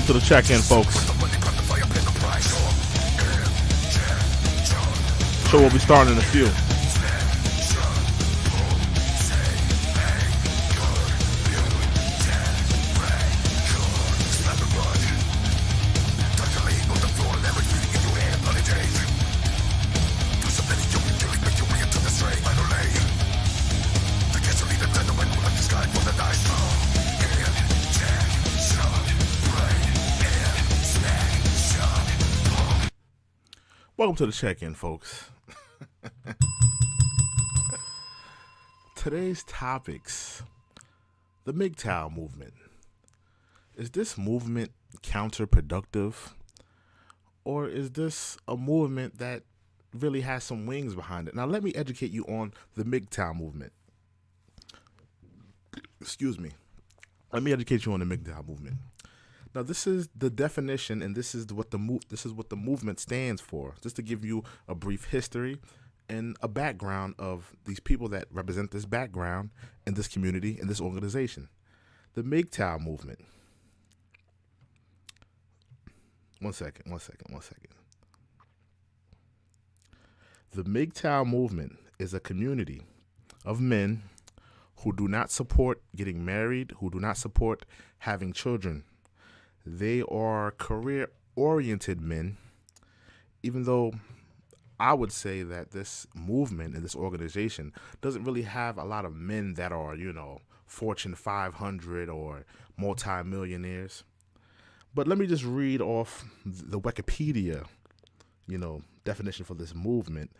Welcome to the check-in, folks. Show will be starting in a few. Welcome to the check-in, folks. Today's topics: the MGTOW movement. Is this movement counterproductive, or is this a movement that really has some wings behind it? Now, let me educate you on the MGTOW movement. Excuse me. Let me educate you on the MGTOW movement. Now, this is the definition, and this is what the movement stands for. Just to give you a brief history and a background of these people that represent this background in this community, in this organization. The MGTOW movement. One second. The MGTOW movement is a community of men who do not support getting married, who do not support having children. They are career-oriented men, even though I would say that this movement and this organization doesn't really have a lot of men that are, Fortune 500 or multimillionaires. But let me just read off the Wikipedia, definition for this movement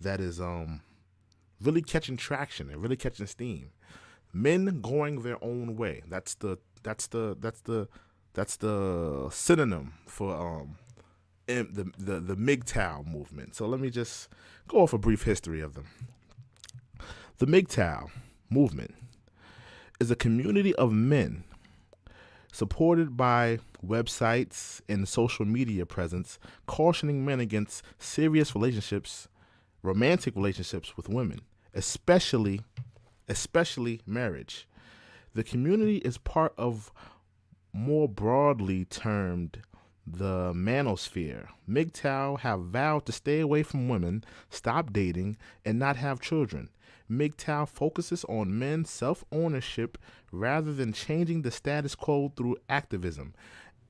that is really catching traction and really catching steam. Men going their own way. That's the synonym for the MGTOW movement. So let me just go off a brief history of them. The MGTOW movement is a community of men supported by websites and social media presence, cautioning men against serious relationships, romantic relationships with women, especially marriage. The community is part of more broadly termed the manosphere. MGTOW have vowed to stay away from women, stop dating, and not have children. MGTOW focuses on men's self-ownership rather than changing the status quo through activism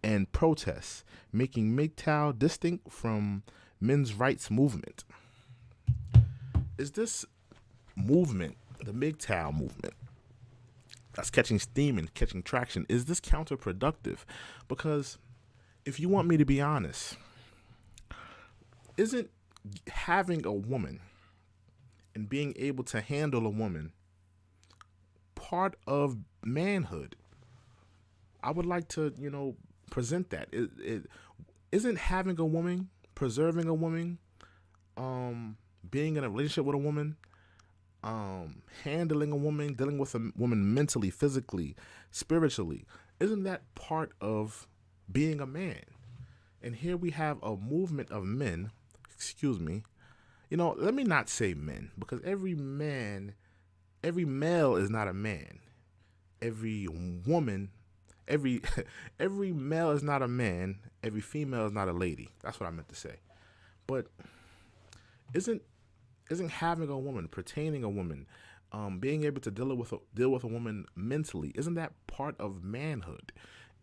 and protests, making MGTOW distinct from men's rights movement. Is this movement, the MGTOW movement, that's catching steam and catching traction, is this counterproductive? Because if you want me to be honest, isn't having a woman and being able to handle a woman part of manhood? I would like to, present that. Isn't having a woman, preserving a woman, being in a relationship with a woman, handling a woman, dealing with a woman mentally, physically, spiritually, isn't that part of being a man? And here we have a movement of men, let me not say men, because every male is not a man. Every male is not a man. Every female is not a lady. That's what I meant to say. But isn't having a woman, pertaining a woman, being able to deal with a woman mentally, isn't that part of manhood?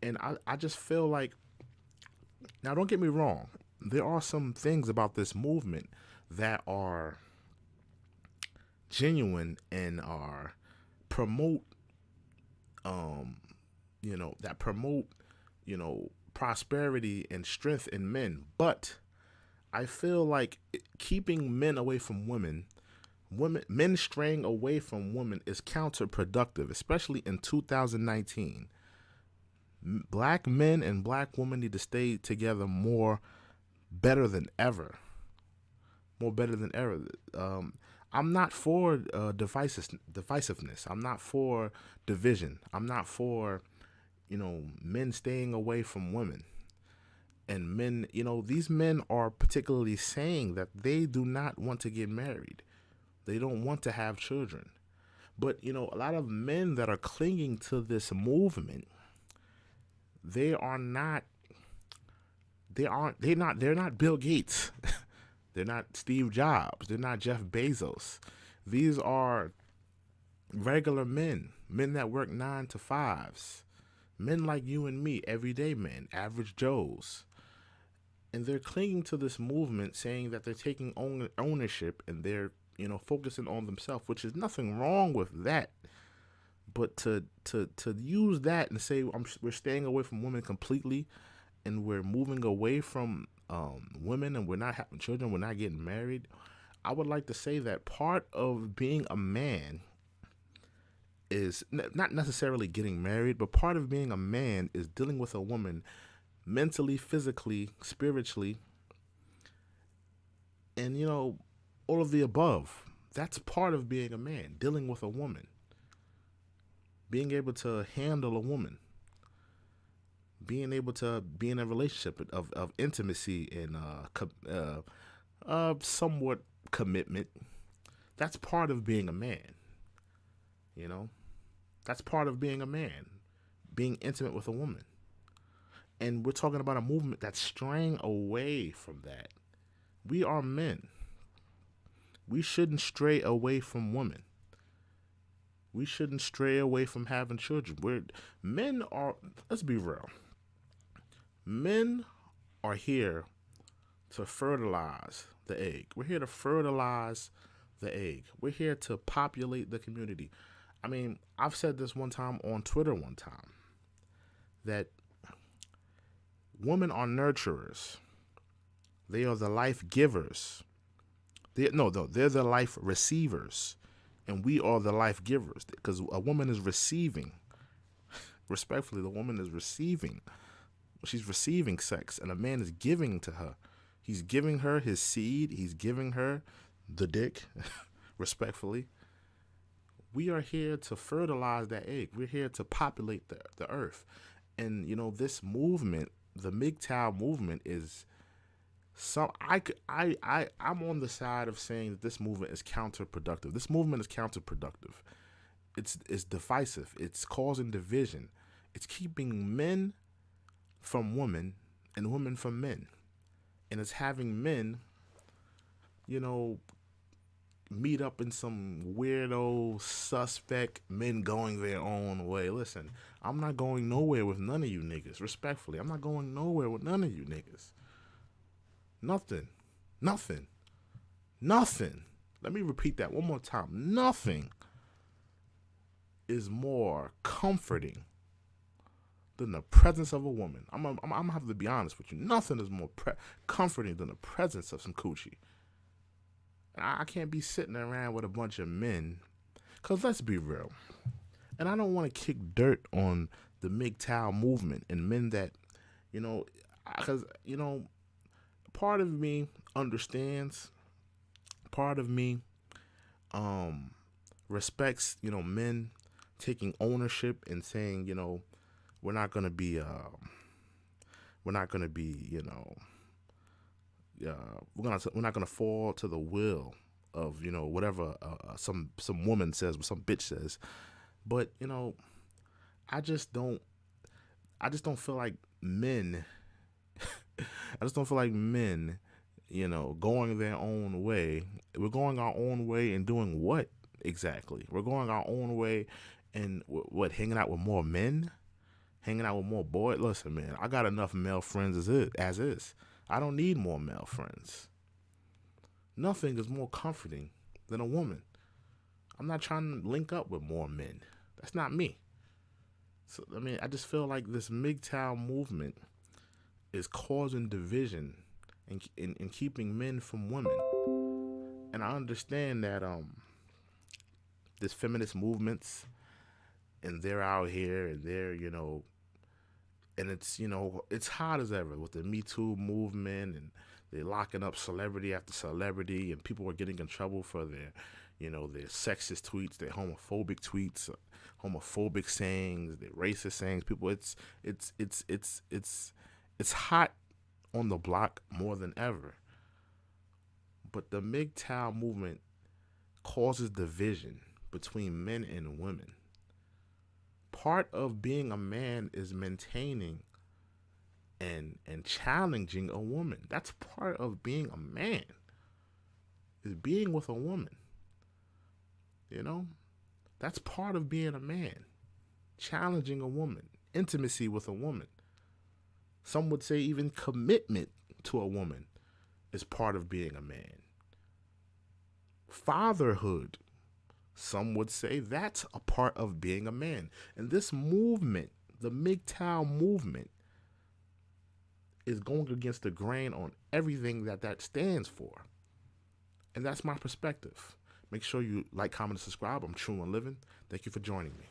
And I just feel like, now don't get me wrong, there are some things about this movement that are genuine and are promote prosperity and strength in men. But I feel like keeping men away from men straying away from women is counterproductive, especially in 2019. Black men and black women need to stay together better than ever. I'm not for divisiveness. I'm not for division. I'm not for, men staying away from women. And men, these men are particularly saying that they do not want to get married. They don't want to have children. But, a lot of men that are clinging to this movement, they are not They're not Bill Gates. They're not Steve Jobs. They're not Jeff Bezos. These are regular men, men that work 9 to 5s, men like you and me, everyday men, average Joes. And they're clinging to this movement saying that they're taking ownership and they're, focusing on themselves, which is nothing wrong with that. But to use that and say we're staying away from women completely and we're moving away from women and we're not having children, we're not getting married, I would like to say that part of being a man is not necessarily getting married, but part of being a man is dealing with a woman mentally, physically, spiritually, and all of the above. That's part of being a man, dealing with a woman, being able to handle a woman, being able to be in a relationship of intimacy and somewhat commitment. That's part of being a man. You know, that's part of being a man, being intimate with a woman. And we're talking about a movement that's straying away from that. We are men. We shouldn't stray away from women. We shouldn't stray away from having children. Men are, let's be real. Men are here to fertilize the egg. We're here to fertilize the egg. We're here to populate the community. I mean, I've said this one time on Twitter one time that women are nurturers. They are the life givers. They're the life receivers. And we are the life givers. Because a woman is receiving. Respectfully, the woman is receiving. She's receiving sex. And a man is giving to her. He's giving her his seed. He's giving her the dick. Respectfully. We are here to fertilize that egg. We're here to populate the earth. And, this movement, the MGTOW movement is I'm on the side of saying that this movement is counterproductive. This movement is counterproductive. It's divisive. It's causing division. It's keeping men from women and women from men. And it's having men, meet up in some weirdo suspect men going their own way. Listen, I'm not going nowhere with none of you niggas. Respectfully, I'm not going nowhere with none of you niggas. Nothing. Let me repeat that one more time. Nothing is more comforting than the presence of a woman. I'm gonna have to be honest with you. Nothing is more comforting than the presence of some coochie. I can't be sitting around with a bunch of men. Because let's be real. And I don't want to kick dirt on the MGTOW movement and men that, because, part of me understands. Part of me respects, men taking ownership and saying, we're not going to be, we're not going to fall to the will of whatever some woman says, what some bitch says. But I just don't feel like men. I just don't feel like men, going their own way. We're going our own way and doing what exactly? We're going our own way and what? Hanging out with more men, hanging out with more boys. Listen, man, I got enough male friends as is. I don't need more male friends. Nothing is more comforting than a woman. I'm not trying to link up with more men. That's not me. So, I just feel like this MGTOW movement is causing division and keeping men from women. And I understand that this feminist movements and they're out here and they're, and it's hot as ever with the Me Too movement and they're locking up celebrity after celebrity and people are getting in trouble for their, their sexist tweets, their homophobic tweets, homophobic sayings, their racist sayings. People, it's hot on the block more than ever. But the MGTOW movement causes division between men and women. Part of being a man is maintaining and challenging a woman. That's part of being a man. Is being with a woman. You know? That's part of being a man. Challenging a woman. Intimacy with a woman. Some would say even commitment to a woman is part of being a man. Fatherhood. Some would say that's a part of being a man. And this movement, the MGTOW movement, is going against the grain on everything that stands for. And that's my perspective. Make sure you like, comment, and subscribe. I'm True and Living. Thank you for joining me.